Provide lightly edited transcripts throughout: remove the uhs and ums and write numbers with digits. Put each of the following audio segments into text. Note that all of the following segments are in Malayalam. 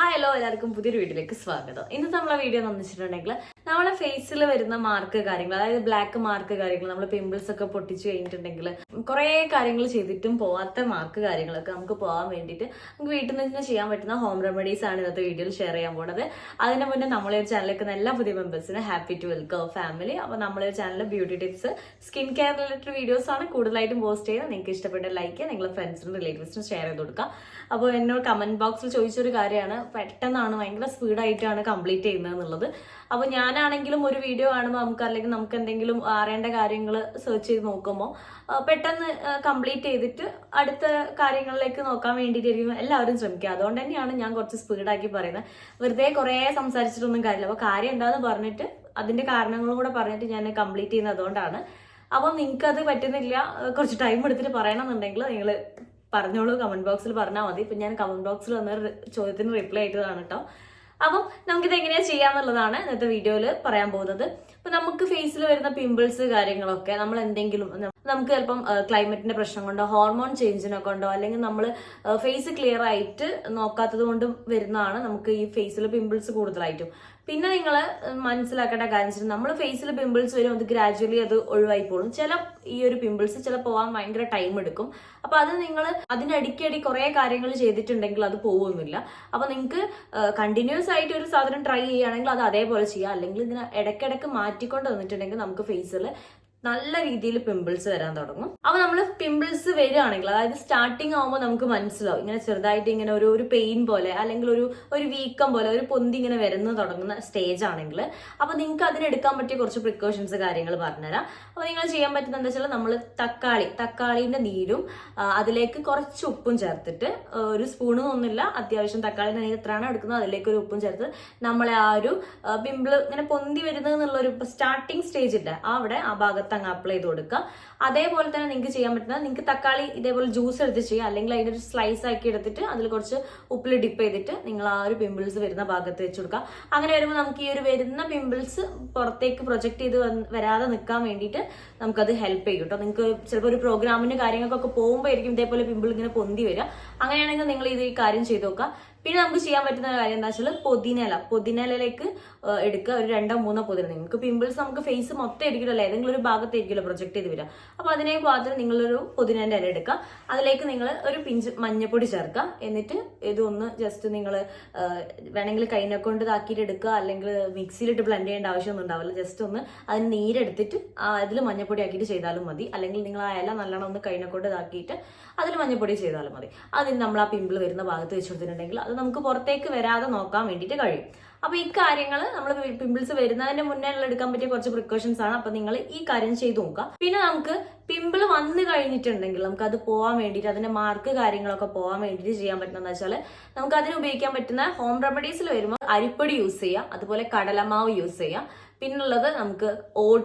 ഹായ് ഹലോ എല്ലാവർക്കും പുതിയൊരു വീഡിയോയിലേക്ക് സ്വാഗതം. ഇന്നത്തെ നമ്മളെ വീഡിയോ എന്ന് വെച്ചിട്ടുണ്ടെങ്കിൽ നമ്മളെ ഫേസിൽ വരുന്ന മാർക്ക് കാര്യങ്ങൾ, അതായത് ബ്ലാക്ക് മാർക്ക് കാര്യങ്ങൾ, നമ്മൾ പിമ്പിൾസ് ഒക്കെ പൊട്ടിച്ചു കഴിഞ്ഞിട്ടുണ്ടെങ്കിൽ കുറെ കാര്യങ്ങൾ ചെയ്തിട്ടും പോവാത്ത മാർക്ക് കാര്യങ്ങളൊക്കെ നമുക്ക് പോകാൻ വേണ്ടിയിട്ട് നമുക്ക് വീട്ടിൽ നിന്ന് തന്നെ ചെയ്യാൻ പറ്റുന്ന ഹോം റെമഡീസ് ആണ് ഇന്നത്തെ വീഡിയോയിൽ ഷെയർ ചെയ്യാൻ പോകുന്നത്. അതിന് മുന്നേ നമ്മളെ ഒരു ചാനലിലേക്ക് എല്ലാ പുതിയ മെമ്പേഴ്സിന് ഹാപ്പി ടു വെൽക്കം ഫാമിലി. അപ്പോൾ നമ്മളെ ചാനലിൽ beauty tips, skin care related videos ആണ് കൂടുതലായിട്ടും പോസ്റ്റ് ചെയ്യുന്നത്. നിങ്ങൾക്ക് ഇഷ്ടപ്പെട്ട ലൈക്ക് നിങ്ങളുടെ ഫ്രണ്ട്സിനും റിലേറ്റീവ്സിനും ഷെയർ ചെയ്ത് കൊടുക്കുക. അപ്പോൾ എന്നോട് കമന്റ് ബോക്സിൽ ചോദിച്ചൊരു കാര്യമാണ്, പെട്ടെന്നാണ് ഭയങ്കര സ്പീഡായിട്ടാണ് കംപ്ലീറ്റ് ചെയ്യുന്നത് എന്നുള്ളത്. അപ്പോൾ ഞാനാണെങ്കിലും ഒരു വീഡിയോ കാണുമ്പോൾ അല്ലെങ്കിൽ നമുക്ക് എന്തെങ്കിലും അറിയേണ്ട കാര്യങ്ങൾ സെർച്ച് ചെയ്ത് നോക്കുമ്പോൾ പെട്ടെന്ന് കംപ്ലീറ്റ് ചെയ്തിട്ട് അടുത്ത കാര്യങ്ങളിലേക്ക് നോക്കാൻ വേണ്ടിയിട്ടായിരിക്കും എല്ലാവരും ശ്രമിക്കുക. അതുകൊണ്ട് തന്നെയാണ് ഞാൻ കുറച്ച് സ്പീഡാക്കി പറയുന്നത്. വെറുതെ കുറേ സംസാരിച്ചിട്ടൊന്നും കാര്യമില്ല. അപ്പോൾ കാര്യം എന്താണെന്ന് പറഞ്ഞിട്ട് അതിന്റെ കാരണങ്ങളും കൂടെ പറഞ്ഞിട്ട് ഞാൻ കംപ്ലീറ്റ് ചെയ്യുന്നത് അതുകൊണ്ടാണ്. അപ്പം നിങ്ങൾക്ക് അത് പറ്റുന്നില്ല, കുറച്ച് ടൈം എടുത്തിട്ട് പറയണമെന്നുണ്ടെങ്കിൽ നിങ്ങൾ പറഞ്ഞോളൂ, കമന്റ് ബോക്സിൽ പറഞ്ഞാൽ മതി. ഇപ്പം ഞാൻ കമന്റ് ബോക്സിൽ വന്നൊരു ചോദ്യത്തിന് റിപ്ലൈ ആയിട്ടതാണ് കേട്ടോ. അപ്പം നമുക്കിത് എങ്ങനെയാ ചെയ്യാന്നുള്ളതാണ് ഇന്നത്തെ വീഡിയോയിൽ പറയാൻ പോകുന്നത്. ഇപ്പൊ നമുക്ക് ഫേസിൽ വരുന്ന പിമ്പിൾസ് കാര്യങ്ങളൊക്കെ നമ്മൾ എന്തെങ്കിലും നമുക്ക് ചിലപ്പം ക്ലൈമറ്റിന്റെ പ്രശ്നം കൊണ്ടോ ഹോർമോൺ ചേഞ്ചിനെ കൊണ്ടോ അല്ലെങ്കിൽ നമ്മൾ ഫേസ് ക്ലിയർ ആയിട്ട് നോക്കാത്തത് കൊണ്ടും വരുന്നതാണ് നമുക്ക് ഈ ഫേസിൽ പിമ്പിൾസ് കൂടുതലായിട്ടും. പിന്നെ നിങ്ങൾ മനസ്സിലാക്കേണ്ട കാര്യം വെച്ചാൽ നമ്മൾ ഫേസിൽ പിമ്പിൾസ് വരും, അത് ഗ്രാജുവലി അത് ഒഴിവായി പോകും. ചില ഈ ഒരു പിമ്പിൾസ് ചില പോകാൻ ഭയങ്കര ടൈം എടുക്കും. അപ്പൊ അത് നിങ്ങൾ അതിനടിക്കടി കുറെ കാര്യങ്ങൾ ചെയ്തിട്ടുണ്ടെങ്കിൽ അത് പോകുന്നില്ല. അപ്പൊ നിങ്ങൾക്ക് കണ്ടിന്യൂസ് ആയിട്ട് ഒരു സാധനം ട്രൈ ചെയ്യുകയാണെങ്കിൽ അത് അതേപോലെ ചെയ്യാം. അല്ലെങ്കിൽ ഇതിനെ ഇടയ്ക്കിടയ്ക്ക് മാറ്റിക്കൊണ്ട് വന്നിട്ടുണ്ടെങ്കിൽ നമുക്ക് ഫേസിൽ നല്ല രീതിയിൽ പിമ്പിൾസ് വരാൻ തുടങ്ങും. അപ്പൊ നമ്മൾ പിമ്പിൾസ് വരികയാണെങ്കിൽ, അതായത് സ്റ്റാർട്ടിങ് ആവുമ്പോൾ നമുക്ക് മനസ്സിലാവും ഇങ്ങനെ ചെറുതായിട്ട് ഇങ്ങനെ ഒരു പെയിൻ പോലെ അല്ലെങ്കിൽ ഒരു വീക്കം പോലെ ഒരു പൊന്തി ഇങ്ങനെ വരുന്ന തുടങ്ങുന്ന സ്റ്റേജ് ആണെങ്കിൽ അപ്പൊ നിങ്ങൾക്ക് അതിനെടുക്കാൻ പറ്റിയ കുറച്ച് പ്രിക്കോഷൻസ് കാര്യങ്ങൾ പറഞ്ഞുതരാം. അപ്പൊ നിങ്ങൾ ചെയ്യാൻ പറ്റുന്ന എന്താ വെച്ചാൽ നമ്മൾ തക്കാളിന്റെ നീരും അതിലേക്ക് കുറച്ച് ഉപ്പും ചേർത്തിട്ട്, ഒരു സ്പൂണൊന്നുമില്ല, അത്യാവശ്യം തക്കാളിന്റെ നീര് എത്രയാണോ എടുക്കുന്നത് അതിലേക്ക് ഒരു ഉപ്പും ചേർത്ത് നമ്മളെ ആ ഒരു പിമ്പിൾ ഇങ്ങനെ പൊന്തി വരുന്നത് എന്നുള്ള ഒരു സ്റ്റാർട്ടിങ് സ്റ്റേജ് ഇല്ല അവിടെ ആ ഭാഗത്ത് അങ്ങ് അപ്ലൈ ചെയ്ത് കൊടുക്കുക. അതേപോലെ തന്നെ നിങ്ങൾക്ക് ചെയ്യാൻ പറ്റുന്നത്, നിങ്ങൾക്ക് തക്കാളി ഇതേപോലെ ജ്യൂസ് എടുത്ത് ചെയ്യുക, അല്ലെങ്കിൽ അതിൻ്റെ ഒരു സ്ലൈസ് ആക്കി എടുത്തിട്ട് അതിൽ കുറച്ച് ഉപ്പിൽ ഡിപ്പ് ചെയ്തിട്ട് നിങ്ങൾ ആ ഒരു പിമ്പിൾസ് വരുന്ന ഭാഗത്ത് വെച്ച് കൊടുക്കുക. അങ്ങനെ വരുമ്പോൾ നമുക്ക് ഈ ഒരു വരുന്ന പിമ്പിൾസ് പുറത്തേക്ക് പ്രൊജക്ട് ചെയ്ത് വരാതെ നിൽക്കാൻ വേണ്ടിയിട്ട് നമുക്കത് ഹെൽപ്പ് ചെയ്യും കേട്ടോ. നിങ്ങൾക്ക് ചിലപ്പോൾ ഒരു പ്രോഗ്രാമിന്റെ കാര്യങ്ങൾക്കൊക്കെ പോകുമ്പോഴായിരിക്കും ഇതേപോലെ പിമ്പിൾ ഇങ്ങനെ പൊന്തി വരിക. അങ്ങനെയാണെങ്കിൽ നിങ്ങൾ ഇത് ഈ കാര്യം ചെയ്ത് നോക്കുക. പിന്നെ നമുക്ക് ചെയ്യാൻ പറ്റുന്ന കാര്യം എന്താ വെച്ചാൽ പുതിനയിലേക്ക് എടുക്കുക. ഒരു 2-3 പുതിന. നിങ്ങൾക്ക് പിമ്പിൾസ് നമുക്ക് ഫേസ് മൊത്തം ആയിരിക്കില്ലല്ലോ, ഏതെങ്കിലും ഒരു ഭാഗത്തായിരിക്കുമല്ലോ പ്രൊജക്ട് ചെയ്ത് വരിക. അപ്പൊ അതിനെ മാത്രം നിങ്ങളൊരു പുതിനേന്റെ ഇല എടുക്കുക. അതിലേക്ക് നിങ്ങൾ ഒരു പിഞ്ച് മഞ്ഞപ്പൊടി ചേർക്കുക. എന്നിട്ട് ഇതൊന്ന് ജസ്റ്റ് നിങ്ങൾ വേണമെങ്കിൽ കൈനെ കൊണ്ട് ഇതാക്കിയിട്ട് എടുക്കുക, അല്ലെങ്കിൽ മിക്സിയിലിട്ട് ബ്ലെൻഡ് ചെയ്യേണ്ട ആവശ്യമൊന്നും ഉണ്ടാവില്ല. ജസ്റ്റ് ഒന്ന് അതിന് നീരെടുത്തിട്ട് അതിൽ മഞ്ഞപ്പൊടി ആക്കിയിട്ട് ചെയ്താലും മതി. അല്ലെങ്കിൽ നിങ്ങൾ ആ ഇല നല്ലോണം ഒന്ന് കൈനെ കൊണ്ട് ഇതാക്കിയിട്ട് അതിൽ മഞ്ഞപ്പൊടി ചെയ്താലും മതി. അതിന് നമ്മൾ ആ പിമ്പിൾ വരുന്ന ഭാഗത്ത് വെച്ച് കൊടുത്തിട്ടുണ്ടെങ്കിൽ അത് നമുക്ക് പുറത്തേക്ക് വരാതെ നോക്കാൻ വേണ്ടിയിട്ട് കഴിയും. അപ്പൊ ഈ കാര്യങ്ങൾ നമ്മൾ പിമ്പിൾസ് വരുന്നതിന്റെ മുന്നേ എടുക്കാൻ പറ്റിയ കുറച്ച് പ്രിക്കോഷൻസ് ആണ്. അപ്പൊ നിങ്ങൾ ഈ കാര്യം ചെയ്തു നോക്കുക. പിന്നെ നമുക്ക് പിമ്പിൾ വന്നു കഴിഞ്ഞിട്ടുണ്ടെങ്കിൽ നമുക്ക് അത് പോകാൻ വേണ്ടിയിട്ട്, അതിന്റെ മാർക്ക് കാര്യങ്ങളൊക്കെ പോകാൻ വേണ്ടിയിട്ട് ചെയ്യാൻ പറ്റുന്നതെന്ന് വെച്ചാൽ നമുക്ക് അതിന് ഉപയോഗിക്കാൻ പറ്റുന്ന ഹോം റെമഡീസിൽ വരുമ്പോൾ അരിപ്പൊടി യൂസ് ചെയ്യുക, അതുപോലെ കടലമാവ് യൂസ് ചെയ്യുക. പിന്നുള്ളത് നമുക്ക്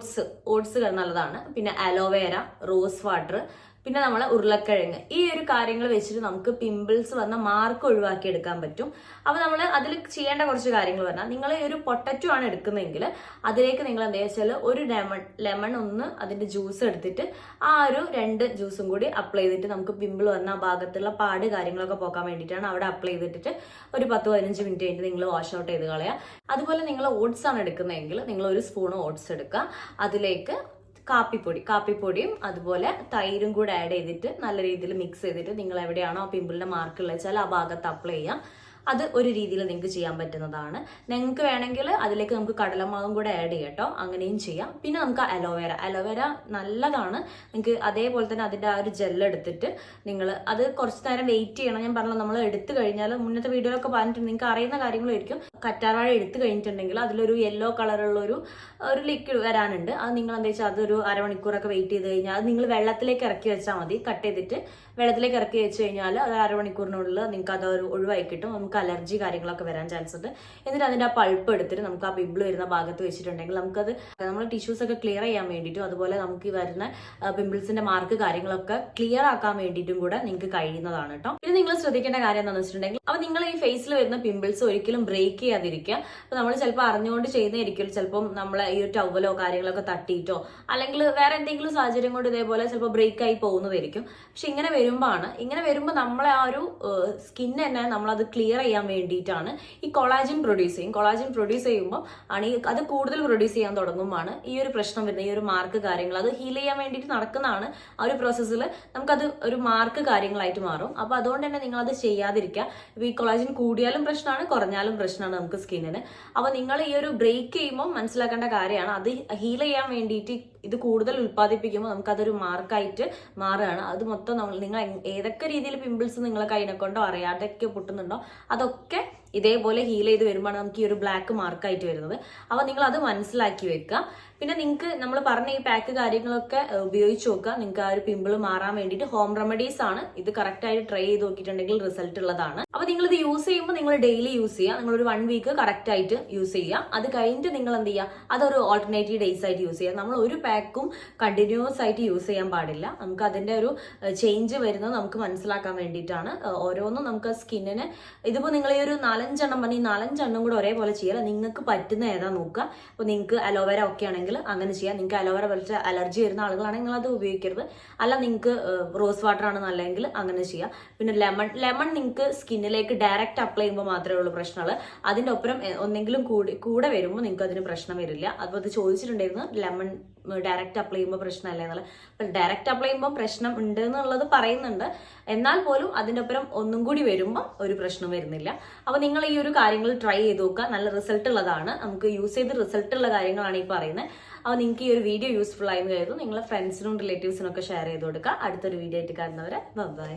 ഓട്സ് നല്ലതാണ്. പിന്നെ അലോവേര, റോസ് വാട്ടർ, പിന്നെ നമ്മളെ ഉരുളക്കിഴങ്ങ്. ഈ ഒരു കാര്യങ്ങൾ വെച്ചിട്ട് നമുക്ക് പിമ്പിൾസ് വന്ന മാർക്ക് ഒഴിവാക്കി എടുക്കാൻ പറ്റും. അപ്പൊ നമ്മൾ അതിൽ ചെയ്യേണ്ട കുറച്ച് കാര്യങ്ങൾ പറഞ്ഞാൽ, നിങ്ങൾ ഒരു പൊട്ടറ്റോ ആണ് എടുക്കുന്നതെങ്കിൽ അതിലേക്ക് നിങ്ങൾ എന്താ വെച്ചാൽ ഒരു ലെമൺ ഒന്ന് അതിന്റെ ജ്യൂസ് എടുത്തിട്ട് ആ ഒരു 2 ജ്യൂസും കൂടി അപ്ലൈ ചെയ്തിട്ട് നമുക്ക് പിമ്പിൾ വന്ന ആ ഭാഗത്തുള്ള പാട് കാര്യങ്ങളൊക്കെ പോക്കാൻ വേണ്ടിയിട്ടാണ് അവിടെ അപ്ലൈ ചെയ്തിട്ട് ഒരു 10-15 മിനിറ്റ് കഴിഞ്ഞിട്ട് നിങ്ങൾ വാഷ് ഔട്ട് ചെയ്ത് കളയുക. അതുപോലെ നിങ്ങൾ ഓട്സ് ആണ് എടുക്കുന്നതെങ്കിൽ നിങ്ങൾ ഒരു സ്പൂൺ ഓട്സ് എടുക്കുക. അതിലേക്ക് കാപ്പിപ്പൊടിയും അതുപോലെ തൈരും കൂടെ ആഡ് ചെയ്തിട്ട് നല്ല രീതിയിൽ മിക്സ് ചെയ്തിട്ട് നിങ്ങൾ എവിടെയാണോ ആ പിമ്പിളിന്റെ മാർക്ക് ഉള്ളത് വെച്ചാൽ ആ ഭാഗത്ത് അപ്ലൈ ചെയ്യാം. അത് ഒരു രീതിയിൽ നിങ്ങൾക്ക് ചെയ്യാൻ പറ്റുന്നതാണ്. നിങ്ങൾക്ക് വേണമെങ്കിൽ അതിലേക്ക് നമുക്ക് കടലമാവും കൂടെ ആഡ് ചെയ്യാം കേട്ടോ, അങ്ങനെയും ചെയ്യാം. പിന്നെ നമുക്ക് അലോവേര നല്ലതാണ്. നിങ്ങൾക്ക് അതേപോലെ തന്നെ അതിന്റെ ആ ഒരു ജെല്ലെടുത്തിട്ട് നിങ്ങൾ അത് കുറച്ച് നേരം വെയിറ്റ് ചെയ്യണം. ഞാൻ പറഞ്ഞല്ലോ, നമ്മൾ എടുത്തു കഴിഞ്ഞാൽ മുന്നത്തെ വീഡിയോയിലൊക്കെ പറഞ്ഞിട്ടുണ്ട്, നിങ്ങൾക്ക് അറിയുന്ന കാര്യങ്ങളായിരിക്കും. കറ്റാർവാഴ എടുത്തു കഴിഞ്ഞിട്ടുണ്ടെങ്കിൽ അതിലൊരു യെല്ലോ കളറുള്ള ഒരു ലിക്വിഡ് വരാനുണ്ട്. അത് നിങ്ങൾ എന്താ വെച്ചാൽ അതൊരു അരമണിക്കൂറൊക്കെ വെയിറ്റ് ചെയ്ത് കഴിഞ്ഞാൽ അത് നിങ്ങൾ വെള്ളത്തിലേക്ക് ഇറക്കി വെച്ചാൽ മതി. കട്ട് ചെയ്തിട്ട് വെള്ളത്തിലേക്ക് ഇറക്കി വെച്ച് കഴിഞ്ഞാൽ അത് അരമണിക്കൂറിനുള്ളിൽ നിങ്ങൾക്ക് അത് ഒഴിവായി കിട്ടും. നമുക്ക് അലർജി കാര്യങ്ങളൊക്കെ വരാൻ ചാൻസ് ഉണ്ട്. എന്നിട്ട് അതിന്റെ ആ പൾപ്പ് എടുത്തിട്ട് നമുക്ക് ആ പിമ്പിൾ വരുന്ന ഭാഗത്ത് വെച്ചിട്ടുണ്ടെങ്കിൽ നമുക്കത് നമ്മൾ ടിഷ്യൂസ് ഒക്കെ ക്ലിയർ ചെയ്യാൻ വേണ്ടിയിട്ടും അതുപോലെ നമുക്ക് ഈ വരുന്ന പിമ്പിൾസിന്റെ മാർക്ക് കാര്യങ്ങളൊക്കെ ക്ലിയർ ആക്കാൻ വേണ്ടിയിട്ടും കൂടെ നിങ്ങൾക്ക് കഴിയുന്നതാണ് കേട്ടോ. ഇത് നിങ്ങൾ ശ്രദ്ധിക്കേണ്ട കാര്യം എന്താണെന്ന് വെച്ചിട്ടുണ്ടെങ്കിൽ, അപ്പൊ നിങ്ങൾ ഈ ഫേസിൽ വരുന്ന പിമ്പിൾസ് ഒരിക്കലും ബ്രേക്ക് ചെയ്യാതിരിക്കുക. അപ്പൊ നമ്മൾ ചിലപ്പോൾ അറിഞ്ഞുകൊണ്ട് ചെയ്യുന്നതായിരിക്കും. ചിലപ്പം നമ്മളെ ഈ ഒരു ടവലോ കാര്യങ്ങളൊക്കെ തട്ടിയിട്ടോ അല്ലെങ്കിൽ വേറെ എന്തെങ്കിലും സാഹചര്യം കൊണ്ട് ഇതേപോലെ ചിലപ്പോൾ ബ്രേക്ക് ആയി പോകുന്നതായിരിക്കും. പക്ഷെ ഇങ്ങനെ ഇങ്ങനെ വരുമ്പോൾ നമ്മളെ ആ ഒരു സ്കിൻ തന്നെ നമ്മളത് ക്ലിയർ ചെയ്യാൻ വേണ്ടിയിട്ടാണ് ഈ കൊളാജിൻ പ്രൊഡ്യൂസ് ചെയ്യുമ്പോൾ ആണ് അത് കൂടുതൽ പ്രൊഡ്യൂസ് ചെയ്യാൻ തുടങ്ങുമ്പോഴാണ് ഈ ഒരു പ്രശ്നം വരുന്നത്, ഈ ഒരു മാർക്ക് കാര്യങ്ങൾ അത് ഹീൽ ചെയ്യാൻ വേണ്ടിയിട്ട് നടക്കുന്നതാണ്. ആ ഒരു പ്രോസസ്സിൽ നമുക്കത് ഒരു മാർക്ക് കാര്യങ്ങളായിട്ട് മാറും. അപ്പോൾ അതുകൊണ്ട് തന്നെ നിങ്ങളത് ചെയ്യാതിരിക്കുക. ഇപ്പോൾ ഈ കൊളാജിൻ കൂടിയാലും പ്രശ്നമാണ്, കുറഞ്ഞാലും പ്രശ്നമാണ് നമുക്ക് സ്കിന്നിന്. അപ്പോൾ നിങ്ങൾ ഈ ഒരു ബ്രേക്ക് ചെയ്യുമ്പോൾ മനസ്സിലാക്കേണ്ട കാര്യമാണ്, അത് ഹീൽ ചെയ്യാൻ വേണ്ടിയിട്ട് ഇത് കൂടുതൽ ഉൽപ്പാദിപ്പിക്കുമ്പോൾ നമുക്കതൊരു മാർക്കായിട്ട് മാറുകയാണ്. അത് മൊത്തം നിങ്ങൾ ഏതൊക്കെ രീതിയിൽ പിമ്പിൾസ് നിങ്ങളെ കൈനെ കൊണ്ടോ അറിയാതൊക്കെ പൊട്ടുന്നുണ്ടോ അതൊക്കെ ഇതേപോലെ ഹീൽ ചെയ്ത് വരുമ്പോൾ നമുക്ക് ഈ ഒരു ബ്ലാക്ക് മാർക്കായിട്ട് വരുന്നത്. അപ്പോൾ നിങ്ങൾ അത് മനസ്സിലാക്കി വെക്കുക. പിന്നെ നിങ്ങൾക്ക് നമ്മൾ പറഞ്ഞ ഈ പാക്ക് കാര്യങ്ങളൊക്കെ ഉപയോഗിച്ച് നോക്കുക. നിങ്ങൾക്ക് ആ ഒരു പിമ്പിൾ മാറാൻ വേണ്ടിയിട്ട് ഹോം റെമഡീസ് ആണ് ഇത്. കറക്റ്റായിട്ട് ട്രൈ ചെയ്ത് നോക്കിയിട്ടുണ്ടെങ്കിൽ റിസൾട്ട് ഉള്ളതാണ്. അപ്പോൾ നിങ്ങൾ ഇത് യൂസ് ചെയ്യുമ്പോൾ നിങ്ങൾ ഡെയിലി യൂസ് ചെയ്യുക. നിങ്ങളൊരു 1 വീക്ക് കറക്റ്റായിട്ട് യൂസ് ചെയ്യുക. അത് കഴിഞ്ഞിട്ട് നിങ്ങൾ എന്ത് ചെയ്യുക, അതൊരു ഓൾട്ടർനേറ്റീവ് ഡേയ്സ് ആയിട്ട് യൂസ് ചെയ്യുക. നമ്മൾ ഒരു പാക്കും കണ്ടിന്യൂസ് ആയിട്ട് യൂസ് ചെയ്യാൻ പാടില്ല. നമുക്ക് അതിന്റെ ഒരു ചേഞ്ച് വരുന്നത് നമുക്ക് മനസ്സിലാക്കാൻ വേണ്ടിയിട്ടാണ്. ഓരോന്നും നമുക്ക് സ്കിന്നിന് ഇതിപ്പോൾ നിങ്ങൾ ഈ ഒരു 4-5 എണ്ണം പറഞ്ഞ് ഈ 4-5 എണ്ണം കൂടെ ഒരേപോലെ ചെയ്യാം. നിങ്ങൾക്ക് പറ്റുന്ന ഏതാ നോക്കുക. അപ്പോൾ നിങ്ങൾക്ക് അലോവേര ഒക്കെ ആണെങ്കിൽ അങ്ങനെ ചെയ്യാം. നിങ്ങൾക്ക് അലോവേര വലിച്ച അലർജി വരുന്ന ആളുകളാണെങ്കിൽ നിങ്ങൾ അത് ഉപയോഗിക്കരുത്. അല്ല നിങ്ങൾക്ക് റോസ് വാട്ടർ ആണ് നല്ലതെങ്കിൽ അങ്ങനെ ചെയ്യാം. പിന്നെ ലെമൺ നിങ്ങൾക്ക് സ്കിന്നിലേക്ക് ഡയറക്റ്റ് അപ്ലൈ ചെയ്യുമ്പോൾ മാത്രമേ ഉള്ളൂ പ്രശ്നമുള്ളൂ. അതിന്റെ ഒപ്പം ഒന്നെങ്കിലും കൂടെ വരുമ്പോൾ നിങ്ങൾക്ക് അതിന് പ്രശ്നം വരില്ല. അപ്പോൾ അത് ചോദിച്ചിട്ടുണ്ടായിരുന്നു, ലെമൺ ഡയറക്റ്റ് അപ്ലൈ ചെയ്യുമ്പോൾ പ്രശ്നമല്ലേ എന്നുള്ളത്. അപ്പം ഡയറക്റ്റ് അപ്ലൈ ചെയ്യുമ്പോൾ പ്രശ്നം ഉണ്ട് എന്നുള്ളത് പറയുന്നുണ്ട്. എന്നാൽ പോലും അതിൻ്റെ ഒപ്പം ഒന്നും കൂടി വരുമ്പോൾ ഒരു പ്രശ്നം വരുന്നില്ല. അപ്പോൾ നിങ്ങൾ ഈ ഒരു കാര്യങ്ങൾ ട്രൈ ചെയ്ത് നോക്കുക. നല്ല റിസൾട്ട് ഉള്ളതാണ്. നമുക്ക് യൂസ് ചെയ്ത് റിസൾട്ട് ഉള്ള കാര്യങ്ങളാണ് ഈ പറയുന്നത്. അപ്പോൾ നിങ്ങൾക്ക് ഈ ഒരു വീഡിയോ യൂസ്ഫുൾ ആയെന്ന് കരുതുന്നു. നിങ്ങളെ ഫ്രണ്ട്സിനും റിലേറ്റീവ്സിനും ഒക്കെ ഷെയർ ചെയ്ത് കൊടുക്കുക. അടുത്തൊരു വീഡിയോ ആയിട്ട് കാണുന്നവരെ ബൈ.